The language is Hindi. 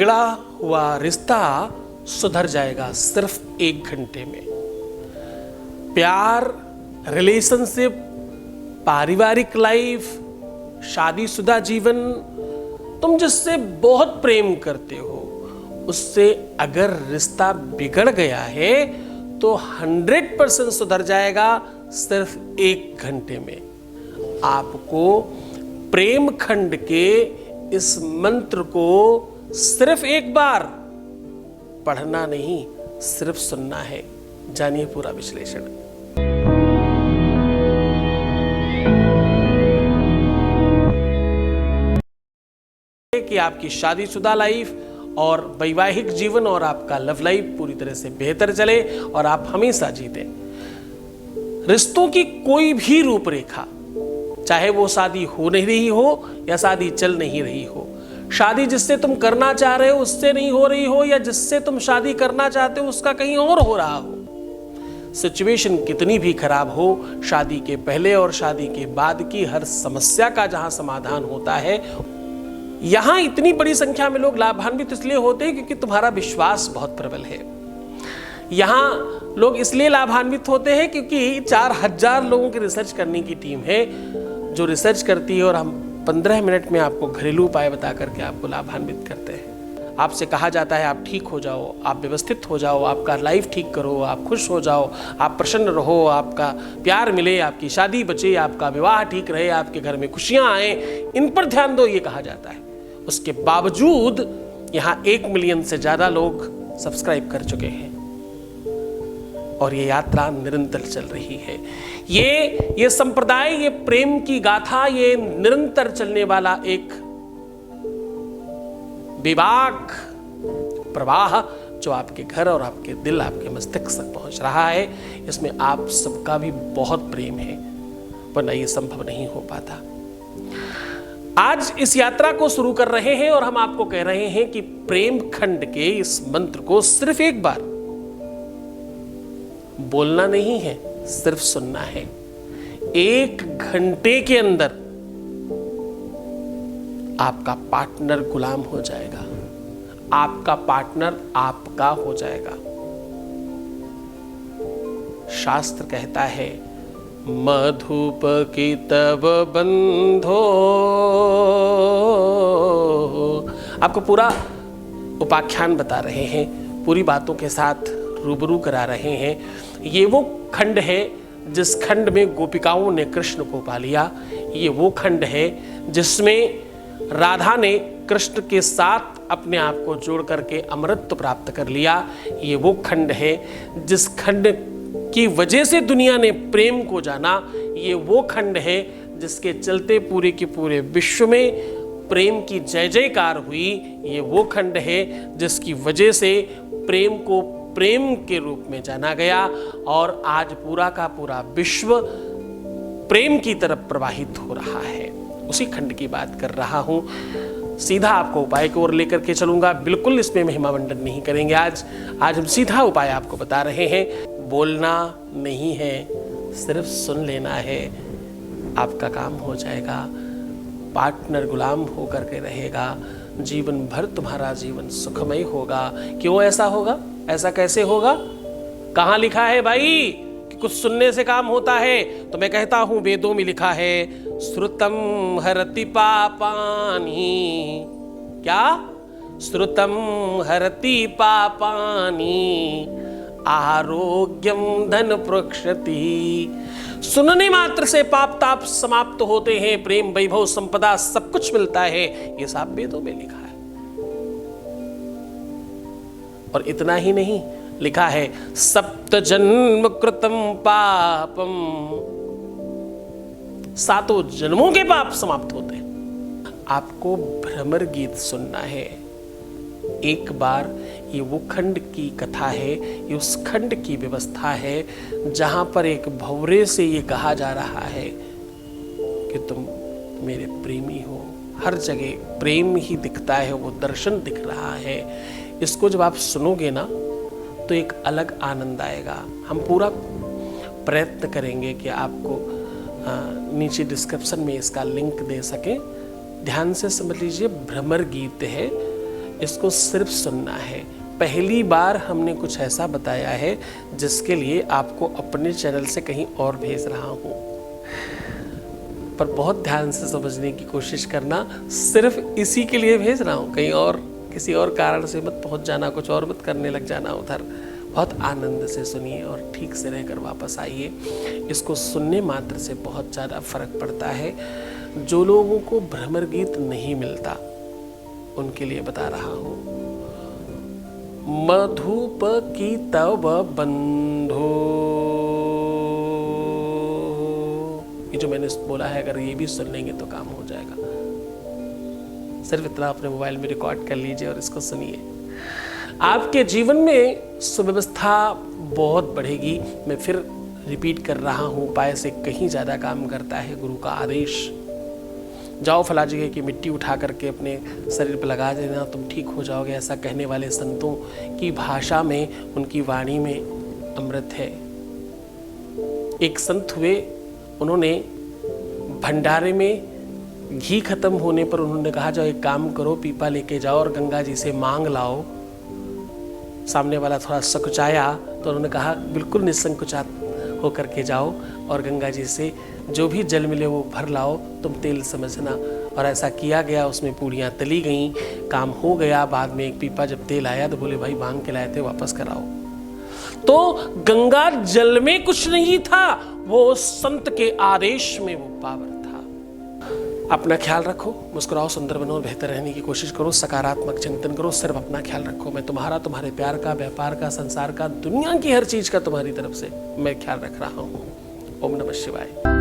बिगड़ा हुआ रिश्ता सुधर जाएगा सिर्फ 1 घंटे में। प्यार, रिलेशनशिप, पारिवारिक लाइफ, शादीशुदा जीवन, तुम जिससे बहुत प्रेम करते हो उससे अगर रिश्ता बिगड़ गया है तो 100% सुधर जाएगा सिर्फ 1 घंटे में। आपको प्रेम खंड के इस मंत्र को सिर्फ एक बार पढ़ना नहीं, सिर्फ सुनना है। जानिए पूरा विश्लेषण। कि आपकी शादीशुदा लाइफ और वैवाहिक जीवन और आपका लव लाइफ पूरी तरह से बेहतर चले और आप हमेशा जीते। रिश्तों की कोई भी रूपरेखा, चाहे वो शादी हो नहीं रही हो या शादी चल नहीं रही हो, शादी जिससे तुम करना चाह रहे हो उससे नहीं हो रही हो या जिससे तुम शादी करना चाहते हो उसका कहीं और हो रहा हो, सिचुएशन कितनी भी खराब हो, शादी के पहले और शादी के बाद की हर समस्या का जहां समाधान होता है, यहां इतनी बड़ी संख्या में लोग लाभान्वित इसलिए होते हैं क्योंकि तुम्हारा विश्वास बहुत प्रबल है। यहां लोग इसलिए लाभान्वित होते हैं क्योंकि 4000 लोगों की रिसर्च करने की टीम है जो रिसर्च करती है और हम 15 मिनट में आपको घरेलू उपाय बता करके आपको लाभान्वित करते हैं। आपसे कहा जाता है आप ठीक हो जाओ, आप व्यवस्थित हो जाओ, आपका लाइफ ठीक करो, आप खुश हो जाओ, आप प्रसन्न रहो, आपका प्यार मिले, आपकी शादी बचे, आपका विवाह ठीक रहे, आपके घर में खुशियां आए, इन पर ध्यान दो, ये कहा जाता है। उसके बावजूद यहां 1 मिलियन से ज्यादा लोग सब्सक्राइब कर चुके हैं और ये यात्रा निरंतर चल रही है। ये संप्रदाय, ये प्रेम की गाथा, ये निरंतर चलने वाला एक विवाक प्रवाह जो आपके घर और आपके दिल, आपके मस्तिष्क तक पहुंच रहा है, इसमें आप सबका भी बहुत प्रेम है, वरना ये संभव नहीं हो पाता। आज इस यात्रा को शुरू कर रहे हैं और हम आपको कह रहे हैं कि प्रेम खंड के इस मंत्र को सिर्फ एक बार बोलना नहीं है, सिर्फ सुनना है। 1 घंटे के अंदर आपका पार्टनर गुलाम हो जाएगा, आपका पार्टनर आपका हो जाएगा। शास्त्र कहता है मधुप की तब बंधो, आपको पूरा उपाख्यान बता रहे हैं, पूरी बातों के साथ रूबरू करा रहे हैं। ये वो खंड है जिस खंड में गोपिकाओं ने कृष्ण को पा लिया। ये वो खंड है जिसमें राधा ने कृष्ण के साथ अपने आप को जोड़ करके अमृत प्राप्त कर लिया। ये वो खंड है जिस खंड की वजह से दुनिया ने प्रेम को जाना। ये वो खंड है जिसके चलते पूरे के पूरे विश्व में प्रेम की जय जयकार हुई। ये वो खंड है जिसकी वजह से प्रेम को प्रेम के रूप में जाना गया और आज पूरा का पूरा विश्व प्रेम की तरफ प्रवाहित हो रहा है। उसी खंड की बात कर रहा हूं। सीधा आपको उपाय की ओर लेकर के चलूंगा, बिल्कुल इसमें महिमा मंडन नहीं करेंगे। आज हम सीधा उपाय आपको बता रहे हैं। बोलना नहीं है, सिर्फ सुन लेना है, आपका काम हो जाएगा। पार्टनर गुलाम होकर के रहेगा, जीवन भर तुम्हारा जीवन सुखमय होगा। क्यों ऐसा होगा? ऐसा कैसे होगा? कहाँ लिखा है भाई कि कुछ सुनने से काम होता है? तो मैं कहता हूं वेदों में लिखा है श्रुतम हरति पापानि। क्या? श्रुतम हरति पापानि आरोग्यम धन प्रक्षति। सुनने मात्र से पाप ताप समाप्त होते हैं, प्रेम वैभव संपदा सब कुछ मिलता है। ये सब वेदों में लिखा है। और इतना ही नहीं, लिखा है सप्त जन्म कृतम पापम, 7 जन्मों के पाप समाप्त होते हैं। आपको भ्रमर गीत सुनना है। एक बार, ये वो खंड की कथा है, ये उस खंड की व्यवस्था है जहां पर एक भंवरे से ये कहा जा रहा है कि तुम मेरे प्रेमी हो। हर जगह प्रेम ही दिखता है, वो दर्शन दिख रहा है। इसको जब आप सुनोगे ना तो एक अलग आनंद आएगा। हम पूरा प्रयत्न करेंगे कि आपको नीचे डिस्क्रिप्शन में इसका लिंक दे सकें। ध्यान से समझ लीजिए, भ्रमर गीत है। इसको सिर्फ सुनना है। पहली बार हमने कुछ ऐसा बताया है जिसके लिए आपको अपने चैनल से कहीं और भेज रहा हूँ, पर बहुत ध्यान से समझने की कोशिश करना। सिर्फ इसी के लिए भेज रहा हूँ, कहीं और किसी और कारण से मत पहुँच जाना, कुछ और मत करने लग जाना उधर। बहुत आनंद से सुनिए और ठीक से रहकर वापस आइए। इसको सुनने मात्र से बहुत ज़्यादा फर्क पड़ता है। जो लोगों को भ्रमर गीत नहीं मिलता उनके लिए बता रहा हूँ। मधुप की तव बंधो, ये जो मैंने बोला है अगर ये भी सुन लेंगे तो काम हो जाएगा। सिर्फ इतना अपने मोबाइल में रिकॉर्ड कर लीजिए और इसको सुनिए। आपके जीवन में सुव्यवस्था बहुत बढ़ेगी। मैं फिर रिपीट कर रहा हूँ, उपाय से कहीं ज़्यादा काम करता है गुरु का आदेश। जाओ फला जगह की मिट्टी उठा करके अपने शरीर पर लगा देना, तुम ठीक हो जाओगे। ऐसा कहने वाले संतों की भाषा में, उनकी वाणी में अमृत है। एक संत हुए, उन्होंने भंडारे में घी खत्म होने पर उन्होंने कहा जाओ एक काम करो, पीपा लेके जाओ और गंगा जी से मांग लाओ। सामने वाला थोड़ा सकुचाया तो उन्होंने कहा बिल्कुल निसंकोचात होकर के जाओ और गंगा जी से जो भी जल मिले वो भर लाओ, तुम तेल समझना। और ऐसा किया गया, उसमें पूड़ियाँ तली गईं, काम हो गया। बाद में एक पीपा जब तेल आया तो बोले भाई मांग के लाए थे, वापस कराओ। तो गंगा जल में कुछ नहीं था, वो संत के आदेश में वो पावर था। अपना ख्याल रखो, मुस्कुराओ, सुंदर बनो, बेहतर रहने की कोशिश करो, सकारात्मक चिंतन करो। सिर्फ अपना ख्याल रखो। मैं तुम्हारा, तुम्हारे प्यार का, व्यापार का, संसार का, दुनिया की हर चीज का तुम्हारी तरफ से मैं ख्याल रख रहा हूँ। ओम नमः शिवाय।